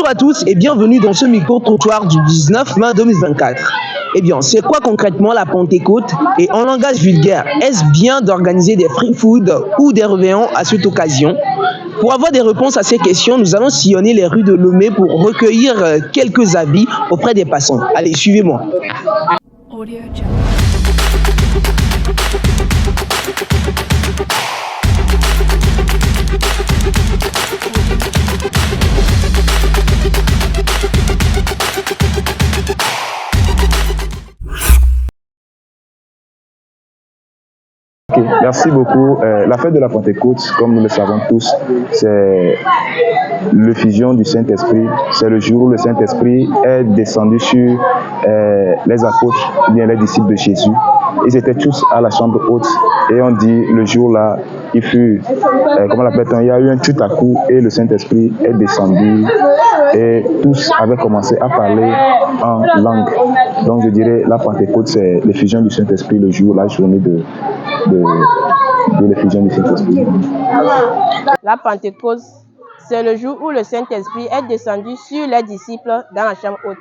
Bonjour à tous et bienvenue dans ce micro-trottoir du 19 mai 2024. Eh bien, c'est quoi concrètement la Pentecôte? Et en langage vulgaire, est-ce bien d'organiser des free food ou des réveillons à cette occasion? Pour avoir des réponses à ces questions, nous allons sillonner les rues de Lomé pour recueillir quelques avis auprès des passants. Allez, suivez-moi. Okay, merci beaucoup. La fête de la Pentecôte, comme nous le savons tous, c'est l'effusion du Saint-Esprit. C'est le jour où le Saint-Esprit est descendu sur les apôtres, bien les disciples de Jésus. Ils étaient tous à la chambre haute et on dit le jour-là, il fut, comment l'appelle-t-on, il y a eu un tout à coup et le Saint-Esprit est descendu et tous avaient commencé à parler en langue. Donc je dirais la Pentecôte, c'est l'effusion du Saint-Esprit, le jour, la journée de l'effusion du Saint-Esprit. La Pentecôte, c'est le jour où le Saint-Esprit est descendu sur les disciples dans la chambre haute.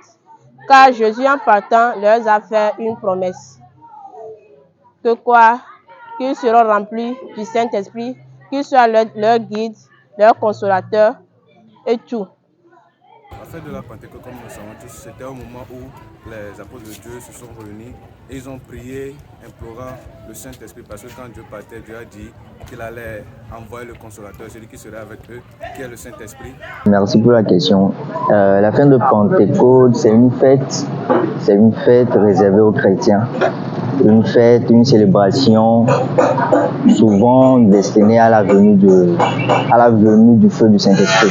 Car Jésus, en partant, leur a fait une promesse. Que quoi? Qu'ils seront remplis du Saint-Esprit, qu'il soit leur guide, leur consolateur et tout. La fête de la Pentecôte, comme nous le savons tous, c'était au moment où les apôtres de Dieu se sont réunis et ils ont prié, implorant le Saint-Esprit, parce que quand Dieu partait, Dieu a dit qu'il allait envoyer le consolateur, celui qui serait avec eux, qui est le Saint-Esprit. Merci pour la question. La fête de Pentecôte, c'est une fête réservée aux chrétiens. Une fête, une célébration souvent destinée à la venue du feu du Saint-Esprit.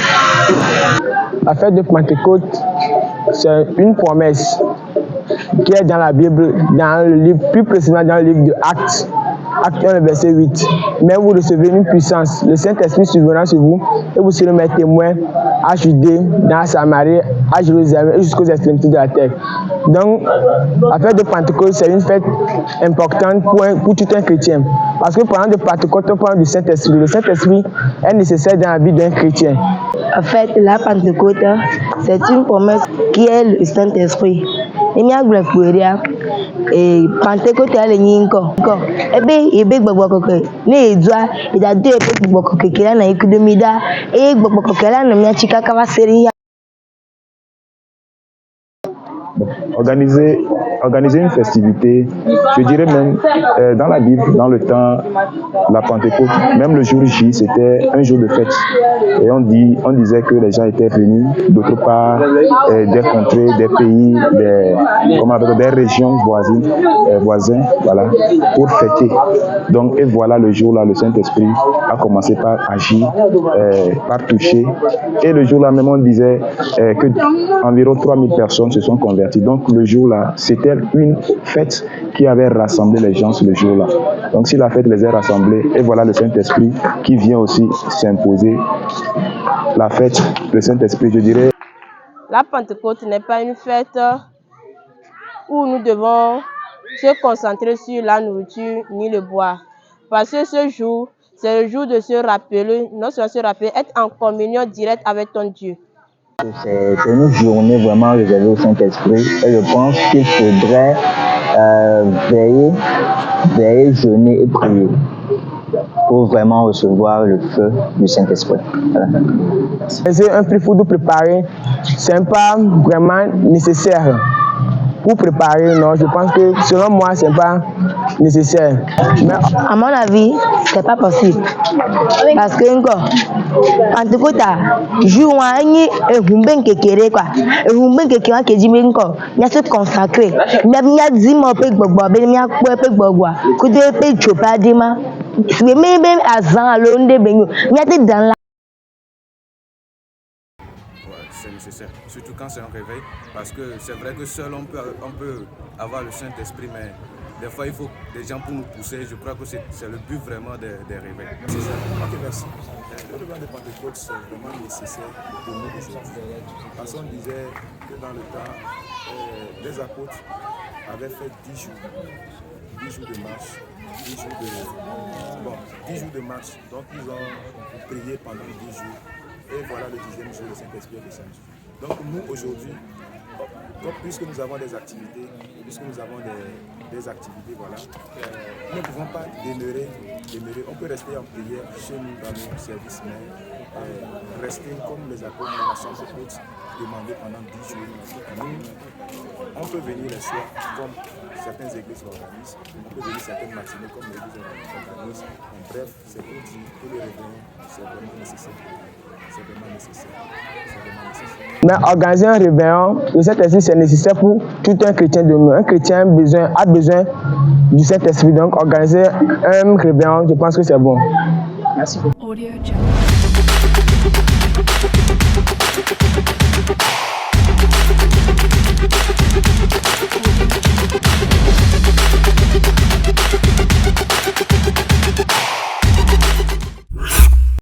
La fête de Pentecôte, c'est une promesse qui est dans la Bible, dans le livre, plus précisément dans le livre de Actes, Acte 1, verset 8. Mais vous recevez une puissance, le Saint-Esprit survenant sur vous, et vous serez mes témoins à Judée, dans la Samarie, à Jérusalem et jusqu'aux extrémités de la terre. Donc, la fête de Pentecôte, c'est une fête importante pour tout un chrétien. Parce que pendant de Pentecôte, on parle du Saint-Esprit. Le Saint-Esprit est nécessaire dans la vie d'un chrétien. En fait, la Pentecôte, c'est une promesse qui est le Saint-Esprit. Et il y a et Pentecôte est le et big boko ne doit il a deux boko qui est na économida et boko qui est là na miachika kama seria. Organiser une festivité, je dirais même dans la Bible, dans le temps, la Pentecôte, même le jour J, c'était un jour de fête. Et on disait que les gens étaient venus d'autre part, des contrées, des pays, des régions voisines, voilà, pour fêter. Donc, et voilà le jour-là, le Saint-Esprit a commencé par agir, par toucher. Et le jour-là même, on disait que environ 3000 personnes se sont converties. Donc, le jour-là, c'était une fête qui avait rassemblé les gens ce jour-là. Donc, si la fête les a rassemblés, et voilà le Saint-Esprit qui vient aussi s'imposer. La fête, le Saint-Esprit, je dirais. La Pentecôte n'est pas une fête où nous devons se concentrer sur la nourriture ni le boire. Parce que ce jour, c'est le jour de se rappeler, non seulement se rappeler, être en communion directe avec ton Dieu. C'est une journée vraiment réservée au Saint-Esprit et je pense qu'il faudrait veiller, jeûner et prier pour vraiment recevoir le feu du Saint-Esprit. Voilà. C'est un free food préparé, ce n'est pas vraiment nécessaire. Pour préparer, non, je pense que selon moi, ce n'est pas nécessaire. Mais à mon avis, ce n'est pas possible. Parce que encore, en tout cas, jour et humben kekere quoi. Et humben kekere qui dit encore, il y a se consacrer. Il y a dit mon peu bobo, il y a quoi peu bobo. Que de peu chopa dima. Mais même azan alone de benyo. Il y a des dans la C'est nécessaire, surtout quand c'est un réveil, parce que c'est vrai que seul on peut avoir le Saint-Esprit, mais des fois il faut des gens pour nous pousser. Je crois que c'est le but vraiment des réveils. C'est ça. Ok, merci. Le repas de Pentecôte, c'est vraiment nécessaire pour nous aujourd'hui. Parce qu'on disait que dans le temps, les apôtres avaient fait 10 jours. 10 jours de marche, 10 jours de marche. Donc ils ont prié pendant 10 jours. Et voilà le 10e jour, le Saint-Esprit est descendu. Donc nous aujourd'hui, puisque nous avons des activités, voilà, nous ne pouvons pas demeurer. On peut rester en prière chez nous dans nos services, mais rester comme les apôtres dans la chambre haute, demander pendant 10 jours. Nous, on peut venir les soirs comme certaines églises l'organisent, on peut venir certaines matinées comme l'église l'organise. Bref, c'est pour dire que le réveillon, c'est vraiment nécessaire. Mais organiser un réveillon, le Saint-Esprit, c'est nécessaire pour tout un chrétien de nous. Un chrétien a besoin du Saint-Esprit. Donc, organiser un réveillon, je pense que c'est bon. Merci beaucoup.